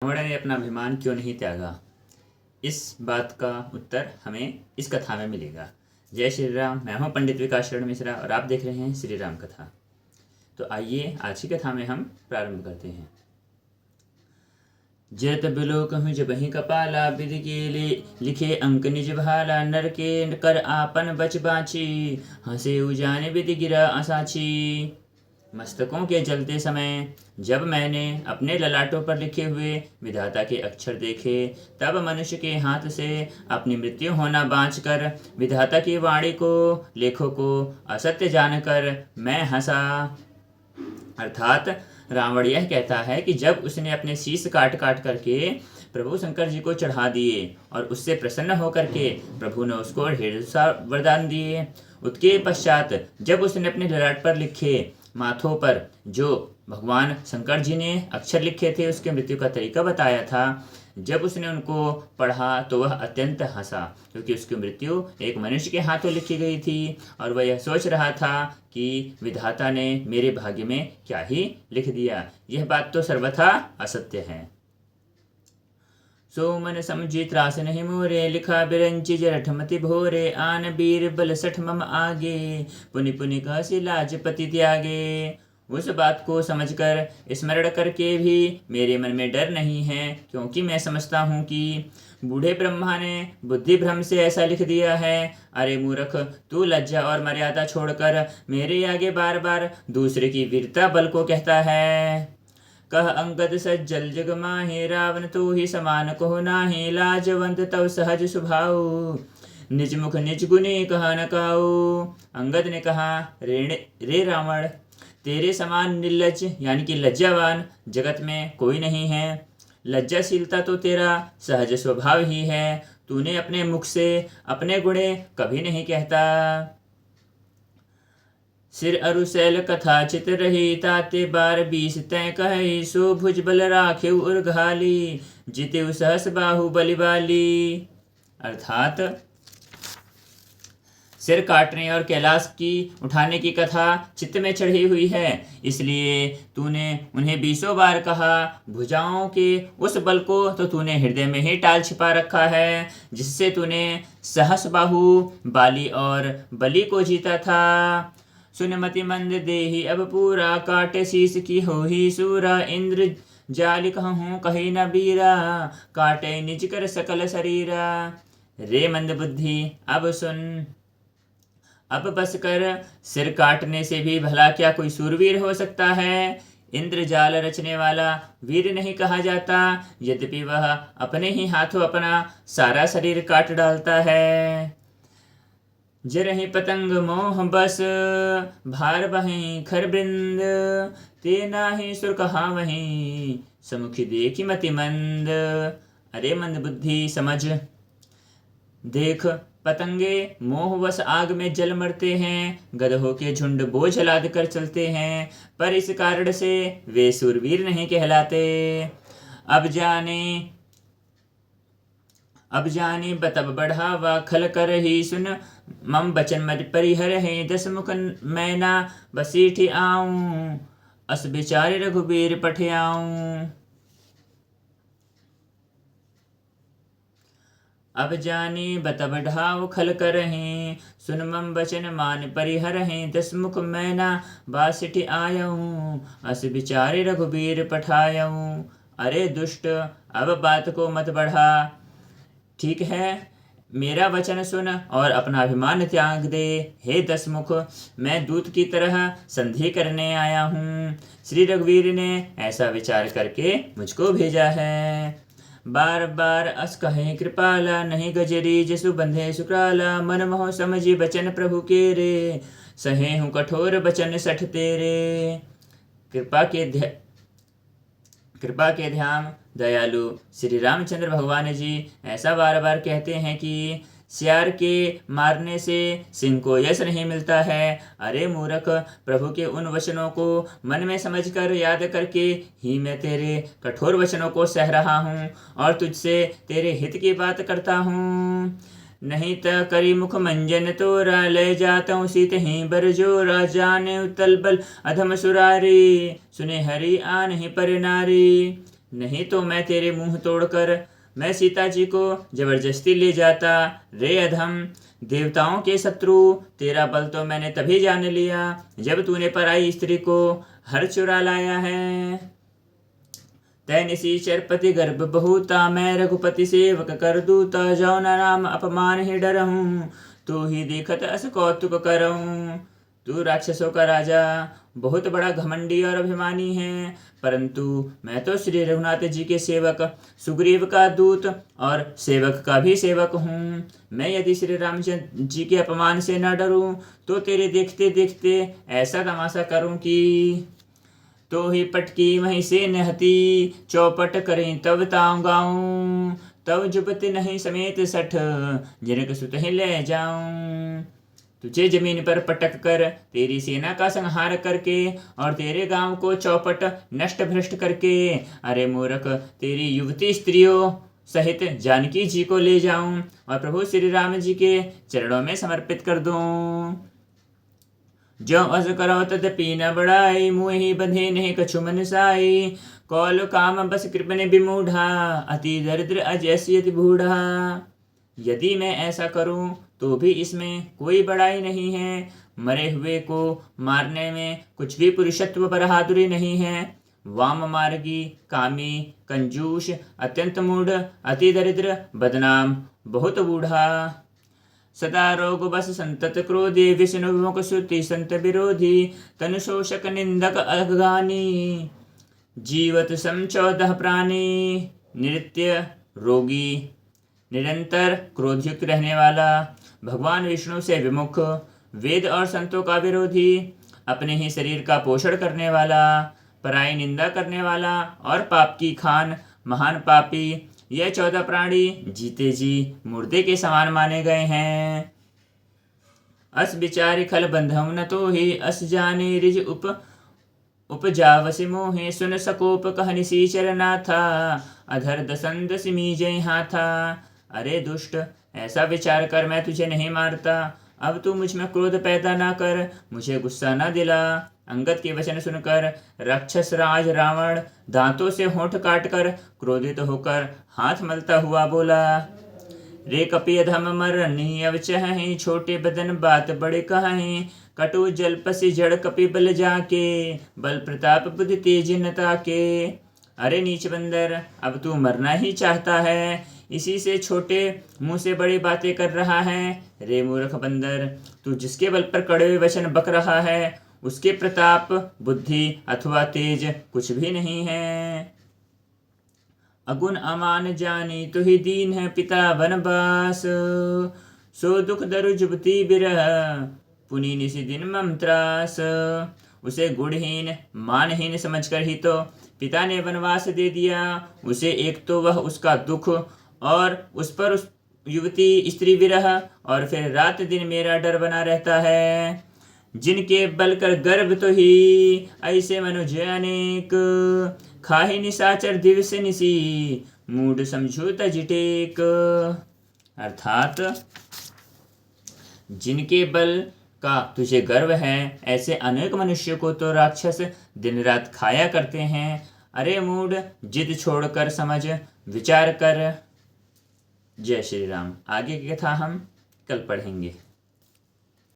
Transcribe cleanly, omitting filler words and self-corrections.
रावण ने अपना अभिमान क्यों नहीं त्यागा? इस बात का उत्तर हमें इस कथा में मिलेगा। जय श्री राम। मैं हूँ पंडित विकास शरण मिश्रा और आप देख रहे हैं श्री राम कथा। तो आइए आज की कथा में हम प्रारंभ करते हैं। जरत बिलो कहूँ जब ही कपाला, विधि के लिए लिखे अंक निज भाला। नर के कर आपन बच बाची, हंसे उजाने विधि गिरा असाची। मस्तकों के जलते समय जब मैंने अपने ललाटों पर लिखे हुए विधाता के अक्षर देखे, तब मनुष्य के हाथ से अपनी मृत्यु होना बाँचकर विधाता की वाणी को, लेखों को असत्य जानकर मैं हंसा। अर्थात रावण यह कहता है कि जब उसने अपने शीश काट काट करके प्रभु शंकर जी को चढ़ा दिए और उससे प्रसन्न होकर के प्रभु ने उसको ढेर सा वरदान दिए, उसके पश्चात जब उसने अपने ललाट पर लिखे माथों पर जो भगवान शंकर जी ने अक्षर लिखे थे, उसके मृत्यु का तरीका बताया था, जब उसने उनको पढ़ा तो वह अत्यंत हंसा, क्योंकि उसकी मृत्यु एक मनुष्य के हाथों लिखी गई थी और वह यह सोच रहा था कि विधाता ने मेरे भाग्य में क्या ही लिख दिया। यह बात तो सर्वथा असत्य है। सो मन समझी त्रास नहीं मोरे, लिखा बिरंची जरठमति भोरे। आन बीर बल सठ मम आगे, पुनि पुनि कहसी लाजपति त्यागे। उस बात को समझकर स्मरण करके भी मेरे मन में डर नहीं है, क्योंकि मैं समझता हूँ कि बूढ़े ब्रह्मा ने बुद्धि भ्रम से ऐसा लिख दिया है। अरे मूर्ख, तू लज्जा और मर्यादा छोड़कर मेरे आगे बार बार दूसरे की वीरता बल को कहता है। कह अंगद सज्जल जग माहे, रावण तो ही समान को नाहे। लाजवंत तव सहज स्वभाव, निज मुख निज गुणी कहा न काऊ। अंगद ने कहा, रे रावण, तेरे समान निर्लज यानी कि लज्जावान जगत में कोई नहीं है। लज्जाशीलता तो तेरा सहज स्वभाव ही है। तूने अपने मुख से अपने गुणे कभी नहीं कहता। सिर अरुशैल कथा चित रही, ताते बार 20 तय कहे। सो भुज बल राखे उर्घाली, जिते सहस बाहु बलिबाली। अर्थात सिर काटने और कैलाश की उठाने की कथा चित्त में चढ़ी हुई है, इसलिए तूने उन्हें 20 बार कहा। भुजाओं के उस बल को तो तूने हृदय में ही टाल छिपा रखा है, जिससे तूने सहस बाहु बाली और बलि को जीता था। सुनमति मंद देही अब पूरा, काटे शीस की हो ही सूरा। इंद्र जाल कहूँ कही न बीरा, काटे निज कर सकल शरीरा। रे मंद बुद्धि, अब सुन। अब बस कर, सिर काटने से भी भला क्या कोई सूरवीर हो सकता है? इंद्र जाल रचने वाला वीर नहीं कहा जाता, यद्यपि वह अपने ही हाथों अपना सारा शरीर काट डालता है। जरहि पतंग मोह बस, भार बहें खर बृंद। ते नाही सुर कहा वहीं, समुखी देखी मति मंद। अरे मंद बुद्धि, समझ देख, पतंगे मोहवश आग में जल मरते हैं, गधों के झुंड बोझ लाद कर चलते हैं, पर इस कारण से वे सूरवीर नहीं कहलाते। अब जाने बतब बढ़ावा, खल कर ही सुन मम बचन मर परिहर है। 10 मुख मैना बसीठी आऊं, अस बिचारे रघुबीर पठियाऊं। अब जाने बतब ढाव खल कर हैं, सुन मम बचन मान परिहर हैं। 10 मुख मैना बासिठ आयऊं, अस बिचारे रघुबीर पठायऊं। अरे दुष्ट, अब बात को मत बढ़ा। ठीक है, मेरा वचन सुन और अपना अभिमान त्याग दे। हे 10 मुख, मैं दूत की तरह संधि करने आया हूँ। श्री रघुवीर ने ऐसा विचार करके मुझको भेजा है। बार बार अस कहे कृपाला, नहीं गजरी जसु बंधे सुक्राला। मन मोह समझी बचन प्रभु के रे, सहे हूँ कठोर बचन सठ तेरे। कृपा के ध्यान दयालु श्री रामचंद्र भगवान जी ऐसा बार बार कहते हैं कि सियार के मारने से सिंह को यश नहीं मिलता है। अरे मूर्ख, प्रभु के उन वचनों को मन में समझकर याद करके ही मैं तेरे कठोर वचनों को सह रहा हूँ और तुझसे तेरे हित की बात करता हूँ। नहीं त करी मुख मंजन तोरा, ले जाता हूँ सीत ही बरजोरा। जाने उतल बल अधम सुरारी, सुने हरि आन ही पर नारी। नहीं तो मैं तेरे मुंह तोड़कर मैं सीता जी को जबरदस्ती ले जाता। रे अधम, देवताओं के शत्रु, तेरा बल तो मैंने तभी जान लिया जब तूने पराई स्त्री को हर चुरा लाया है। तै निशीचर पति गर्भ बहुता, मैं रघुपति सेवक कर दूता। जो न नाम अपमान ही डरहूं, तू ही देखत अस कौतुक करऊं। तू राक्षसों का राजा, बहुत बड़ा घमंडी और अभिमानी है, परंतु मैं तो श्री रघुनाथ जी के सेवक सुग्रीव का दूत और सेवक का भी सेवक हूँ। मैं यदि श्री रामचंद्र जी के अपमान से न डरूं तो तेरे देखते देखते ऐसा तमाशा करूं कि तो ही पटकी वहीं से नहती, चौपट करें तब ताऊं गाऊं। तब जुबत नहीं समेत सठ, जिनक सुत ही ले जाऊं। तुझे जमीन पर पटक कर तेरी सेना का संहार करके और तेरे गांव को चौपट नष्ट भ्रष्ट करके, अरे मूर्ख, तेरी युवती स्त्रियों सहित जानकी जी को ले जाऊं और प्रभु श्री राम जी के चरणों में समर्पित कर दूं। जो अस करो तदपि न बढ़ाई, मुँह ही बंधे नहीं कछु मन साई। कौल काम बस कृपण विमूढ़ा, अति दरिद्र अजैसी बूढ़ा। यदि मैं ऐसा करूं तो भी इसमें कोई बड़ाई नहीं है। मरे हुए को मारने में कुछ भी पुरुषत्व बहादुरी नहीं है। वाम मार्गी, कामी, कंजूस, अत्यंत मूढ़, अति दरिद्र, बदनाम, बहुत बूढ़ा। सदा रोग बस संतत क्रोधी, विष्णु विमुख श्रुति संत विरोधी। तनु शोषक निंदक अघगानी, जीवत सम 14 प्राणी। नित्य रोगी, निरंतर क्रोधयुक्त रहने वाला, भगवान विष्णु से विमुख, वेद और संतों का विरोधी, अपने ही शरीर का पोषण करने वाला, पराई निंदा करने वाला और पाप की खान, महान पापी। यह 14 प्राणी जीते जी मुर्दे के समान माने गए हैं। अस विचारी खल बंधव न तो ही, अस जाने रिज उपजावसि मोहे। सुन सकोप कह निशीचर नाथा, अधर दसंद सिमी जय हाथा। अरे दुष्ट, ऐसा विचार कर मैं तुझे नहीं मारता। अब तू मुझ में क्रोध पैदा ना कर, मुझे गुस्सा ना दिला। अंगद के वचन सुनकर राक्षस राज रावण दांतों से होंठ काटकर क्रोधित होकर हाथ मलता हुआ बोला, रे कपि अधम मरनी अब चहें, छोटे बदन बात बड़े कहें। कटु जलपसि जड़ कपि बल जाके, बल प्रताप बुद्धि तेज न ताके। अरे नीच बंदर, अब तू मरना ही चाहता है, इसी से छोटे मुंह से बड़ी बातें कर रहा है। रे मूर्ख बंदर, तू जिसके बल पर कड़वे वचन बक रहा है, उसके प्रताप, बुद्धि अथवा तेज कुछ भी नहीं है। अगुण अमान जानी तो ही दीन है पिता वनवास, सो दुख दरु जुबती बिरह, पुनि निसी दिन मम त्रास। उसे गुणहीन मानहीन समझकर ही तो पिता ने वनवास दे दिया उसे। एक तो वह उसका दुख और उस पर उस युवती स्त्री विरह, और फिर रात दिन मेरा डर बना रहता है। जिनके बल कर गर्भ तो ही ऐसे मनुज अनेक, खाही निशाचर दिवस निसी, मूड समझो तजिटेक। अर्थात जिनके बल का तुझे गर्व है, ऐसे अनेक मनुष्य को तो राक्षस दिन रात खाया करते हैं। अरे मूड, जिद छोड़कर समझ विचार कर। जय श्री राम। आगे की कथा हम कल पढ़ेंगे।